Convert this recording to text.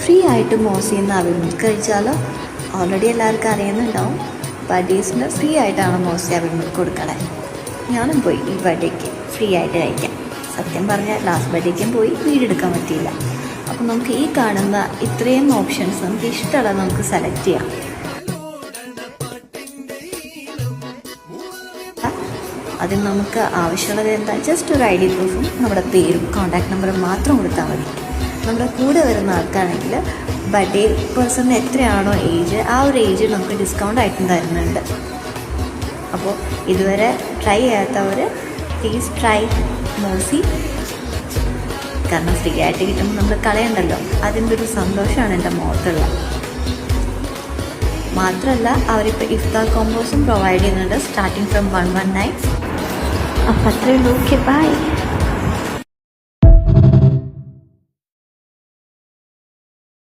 Free ആയിട്ട് മോസിയിൽ നിന്ന് അവിൽ മിൽക്ക് കഴിച്ചാലോ? ഓൾറെഡി എല്ലാവർക്കും അറിയുന്നുണ്ടാവും, ബഡ്ഡീസിന് ഫ്രീ ആയിട്ടാണ് മോസി അവിൽ മിൽക്ക് കൊടുക്കണേ. ഞാനും പോയി ഈ ബർത്ത്ഡേക്ക് ഫ്രീ ആയിട്ട് കഴിക്കാം. സത്യം പറഞ്ഞാൽ ലാസ്റ്റ് ബർത്ത്ഡേക്കും പോയി വീടെടുക്കാൻ പറ്റിയില്ല. അപ്പോൾ നമുക്ക് ഈ കാണുന്ന ഇത്രയും ഓപ്ഷൻസ് നമുക്ക് ഇഷ്ടമുള്ളത് നമുക്ക് സെലക്ട് ചെയ്യാം. അതിന് നമുക്ക് ആവശ്യമുള്ളത് എന്താ? ജസ്റ്റ് ഒരു ID പ്രൂഫും നമ്മുടെ പേരും കോൺടാക്ട് നമ്പറും മാത്രം കൊടുത്താൽ മതി. നമ്മുടെ കൂടെ വരുന്ന ആൾക്കാണെങ്കിൽ ബർത്ത്ഡേ പേഴ്സണിന് എത്രയാണോ ഏജ്, ആ ഒരു ഏജ് നമുക്ക് ഡിസ്കൗണ്ട് ആയിട്ടും തരുന്നുണ്ട്. അപ്പോൾ ഇതുവരെ ട്രൈ ചെയ്യാത്തവർ പ്ലീസ് ട്രൈ മോസി. കാരണം ഫ്രീ ആയിട്ട് കിട്ടുമ്പോൾ നമ്മൾ കളയണ്ടല്ലോ, അതിൻ്റെ ഒരു സന്തോഷമാണ് എൻ്റെ മുഖത്തുള്ളത്. മാത്രമല്ല അവരിപ്പോൾ ഇഫ്താർ കോമ്പോസും പ്രൊവൈഡ് ചെയ്യുന്നുണ്ട് സ്റ്റാർട്ടിങ് ഫ്രം 119. അപ്പം അത്രയേ ഉള്ളൂ. Okay, by.